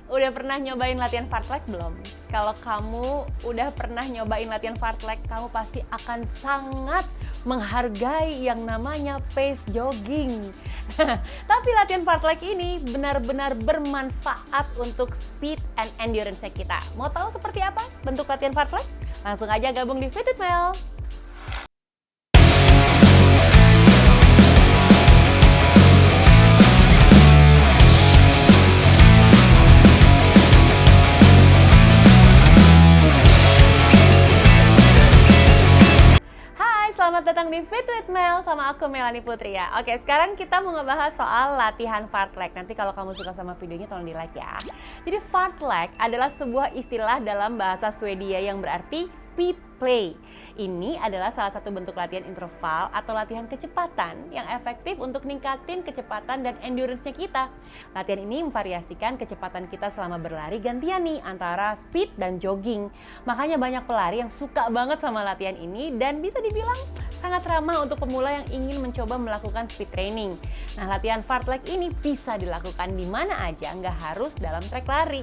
Udah pernah nyobain latihan fartlek belum? Kalau kamu udah pernah nyobain latihan fartlek, kamu pasti akan sangat menghargai yang namanya pace jogging. Tapi latihan fartlek ini benar-benar bermanfaat untuk speed and endurance-nya kita. Mau tahu seperti apa bentuk latihan fartlek? Langsung aja gabung di Fit with Mel. Selamat datang di Fit with Mel sama aku Melanie Putri ya. Oke, sekarang kita mau ngebahas soal latihan fartlek. Nanti kalau kamu suka sama videonya tolong di like ya. Jadi fartlek adalah sebuah istilah dalam bahasa Swedia yang berarti speed play. Ini adalah salah satu bentuk latihan interval atau latihan kecepatan yang efektif untuk ningkatin kecepatan dan endurance-nya kita. Latihan ini memvariasikan kecepatan kita selama berlari gantian nih antara speed dan jogging. Makanya banyak pelari yang suka banget sama latihan ini dan bisa dibilang sangat ramah untuk pemula yang ingin mencoba melakukan speed training. Nah, latihan fartlek ini bisa dilakukan di mana aja, nggak harus dalam trek lari.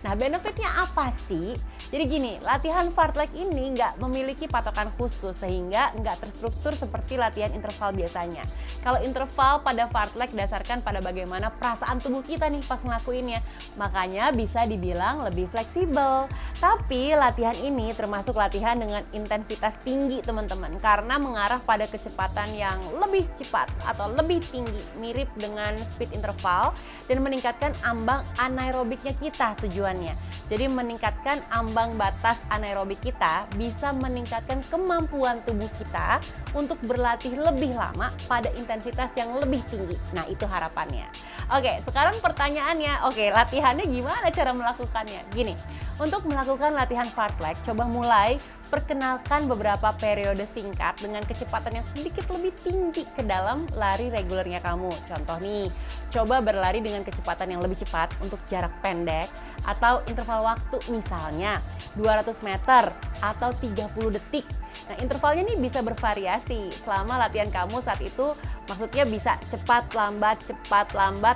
Nah, benefitnya apa sih? Jadi gini, latihan fartlek ini nggak memiliki patokan khusus sehingga nggak terstruktur seperti latihan interval biasanya. Kalau interval pada fartlek dasarkan pada bagaimana perasaan tubuh kita nih pas ngelakuinnya. Makanya bisa dibilang lebih fleksibel. Tapi latihan ini termasuk latihan dengan intensitas tinggi teman-teman. Karena mengarah pada kecepatan yang lebih cepat atau lebih tinggi. Mirip dengan speed interval dan meningkatkan ambang anaerobiknya kita tujuannya. Jadi meningkatkan ambang batas anaerobik kita bisa meningkatkan kemampuan tubuh kita untuk berlatih lebih lama pada intensitas yang lebih tinggi. Nah, itu harapannya. Oke, sekarang pertanyaannya, latihannya gimana cara melakukannya? Gini, untuk melakukan latihan fartlek, coba mulai perkenalkan beberapa periode singkat dengan kecepatan yang sedikit lebih tinggi ke dalam lari regulernya kamu. Contoh nih, coba berlari dengan kecepatan yang lebih cepat untuk jarak pendek atau interval waktu misalnya 200 meter atau 30 detik. Nah, intervalnya ini bisa bervariasi selama latihan kamu saat itu, maksudnya bisa cepat lambat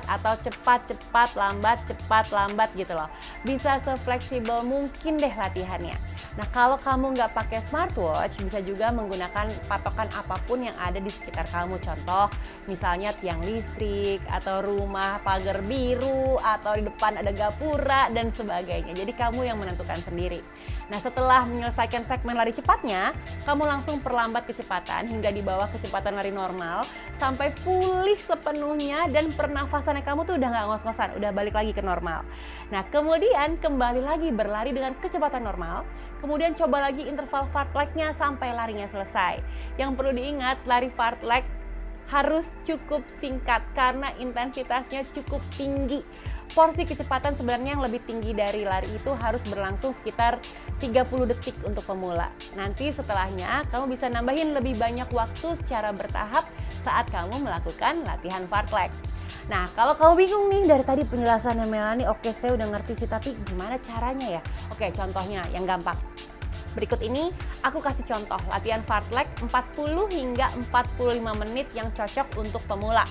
atau cepat lambat gitu loh. Bisa sefleksibel mungkin deh latihannya. Nah, kalau kamu nggak pakai smartwatch, bisa juga menggunakan patokan apapun yang ada di sekitar kamu. Contoh, misalnya tiang listrik, atau rumah pagar biru, atau di depan ada gapura, dan sebagainya. Jadi kamu yang menentukan sendiri. Nah, setelah menyelesaikan segmen lari cepatnya, kamu langsung perlambat kecepatan hingga di bawah kecepatan lari normal, sampai pulih sepenuhnya dan pernafasannya kamu tuh udah nggak ngos-ngosan, udah balik lagi ke normal. Nah, kemudian kembali lagi berlari dengan kecepatan normal. Kemudian coba lagi interval fartleknya sampai larinya selesai. Yang perlu diingat, lari fartlek harus cukup singkat karena intensitasnya cukup tinggi. Porsi kecepatan sebenarnya yang lebih tinggi dari lari itu harus berlangsung sekitar 30 detik untuk pemula. Nanti setelahnya kamu bisa nambahin lebih banyak waktu secara bertahap saat kamu melakukan latihan fartlek. Nah, kalau kamu bingung nih dari tadi penjelasannya Melanie, oke saya udah ngerti sih, tapi gimana caranya ya? Oke, contohnya yang gampang. Berikut ini aku kasih contoh latihan fartlek 40 hingga 45 menit yang cocok untuk pemula.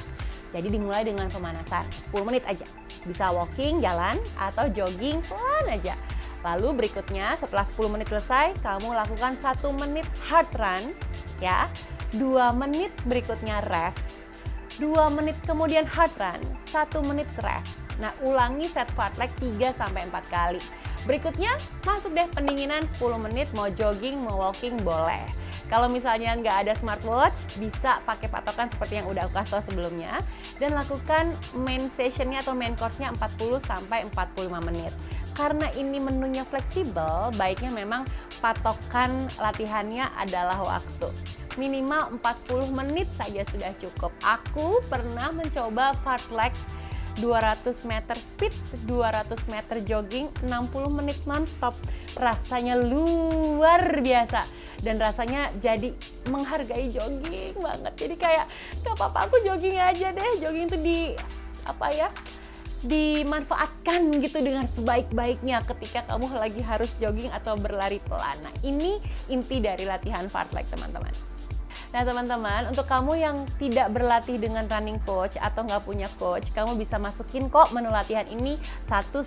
Jadi dimulai dengan pemanasan 10 menit aja. Bisa walking, jalan, atau jogging pelan aja. Lalu berikutnya setelah 10 menit selesai, kamu lakukan 1 menit hard run ya. 2 menit berikutnya rest. 2 menit kemudian hard run, 1 menit rest. Nah, ulangi set fartlek 3-4 kali. Berikutnya, masuk deh pendinginan 10 menit, mau jogging, mau walking, boleh. Kalau misalnya nggak ada smartwatch, bisa pakai patokan seperti yang udah aku kasih tau sebelumnya. Dan lakukan main sessionnya atau main course-nya 40-45 menit. Karena ini menunya fleksibel, baiknya memang patokan latihannya adalah waktu. Minimal 40 menit saja sudah cukup. Aku pernah mencoba fartlek 200 meter speed, 200 meter jogging, 60 menit non-stop. Rasanya luar biasa. Dan rasanya jadi menghargai jogging banget. Jadi kayak, gak apa-apa aku jogging aja deh. Jogging itu dimanfaatkan gitu dengan sebaik-baiknya ketika kamu lagi harus jogging atau berlari pelan. Nah, ini inti dari latihan fartlek teman-teman. Nah teman-teman, untuk kamu yang tidak berlatih dengan running coach atau nggak punya coach, kamu bisa masukin kok menu latihan ini 1-2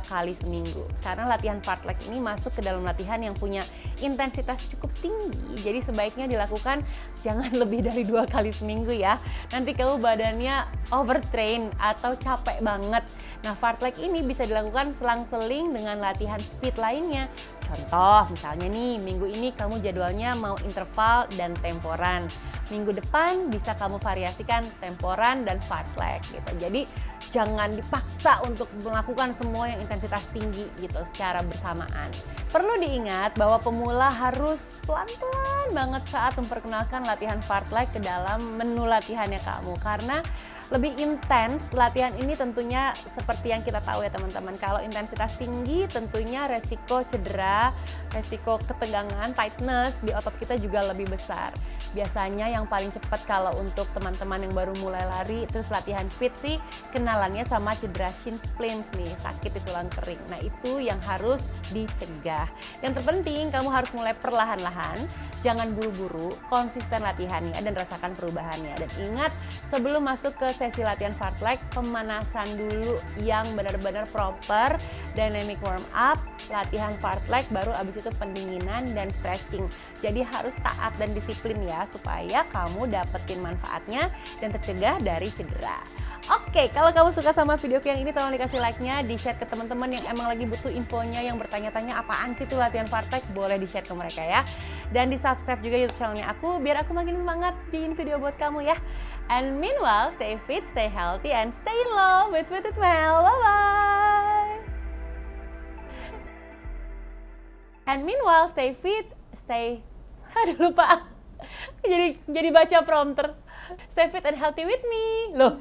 kali seminggu. Karena latihan fartlek ini masuk ke dalam latihan yang punya intensitas cukup tinggi, jadi sebaiknya dilakukan jangan lebih dari 2 kali seminggu ya. Nanti kamu badannya overtrain atau capek banget. Nah fartlek ini bisa dilakukan selang-seling dengan latihan speed lainnya. Contoh misalnya nih, minggu ini kamu jadwalnya mau interval dan temporan. Minggu depan bisa kamu variasikan temporan dan fartlek gitu. Jadi jangan dipaksa untuk melakukan semua yang intensitas tinggi gitu secara bersamaan. Perlu diingat bahwa pemula harus pelan-pelan banget saat memperkenalkan latihan fartlek ke dalam menu latihannya kamu, karena lebih intens latihan ini tentunya seperti yang kita tahu ya teman-teman. Kalau intensitas tinggi tentunya resiko cedera, resiko ketegangan, tightness di otot kita juga lebih besar. Biasanya yang paling cepat kalau untuk teman-teman yang baru mulai lari terus latihan speed sih kenalannya sama cedera shin splints nih, sakit di tulang kering. Nah itu yang harus dicegah. Yang terpenting kamu harus mulai perlahan-lahan, jangan buru-buru, konsisten latihannya dan rasakan perubahannya. Dan ingat, sebelum masuk ke sesi latihan fartlek, pemanasan dulu yang benar-benar proper, dynamic warm up, latihan fartlek, baru abis itu pendinginan dan stretching. Jadi harus taat dan disiplin ya, supaya kamu dapetin manfaatnya dan tercegah dari cedera. Oke, kalau kamu suka sama videoku yang ini, tolong dikasih like-nya, di-share ke teman-teman yang emang lagi butuh infonya, yang bertanya-tanya apaan sih tuh latihan fartlek, boleh di-share ke mereka ya. Dan di-subscribe juga YouTube channelnya aku, biar aku makin semangat bikin video buat kamu ya. And meanwhile, stay fit, stay healthy, and stay in love with Mel. Bye-bye! And meanwhile, stay fit, stay... Aduh lupa, jadi baca prompter. Stay fit and healthy with me. Loh.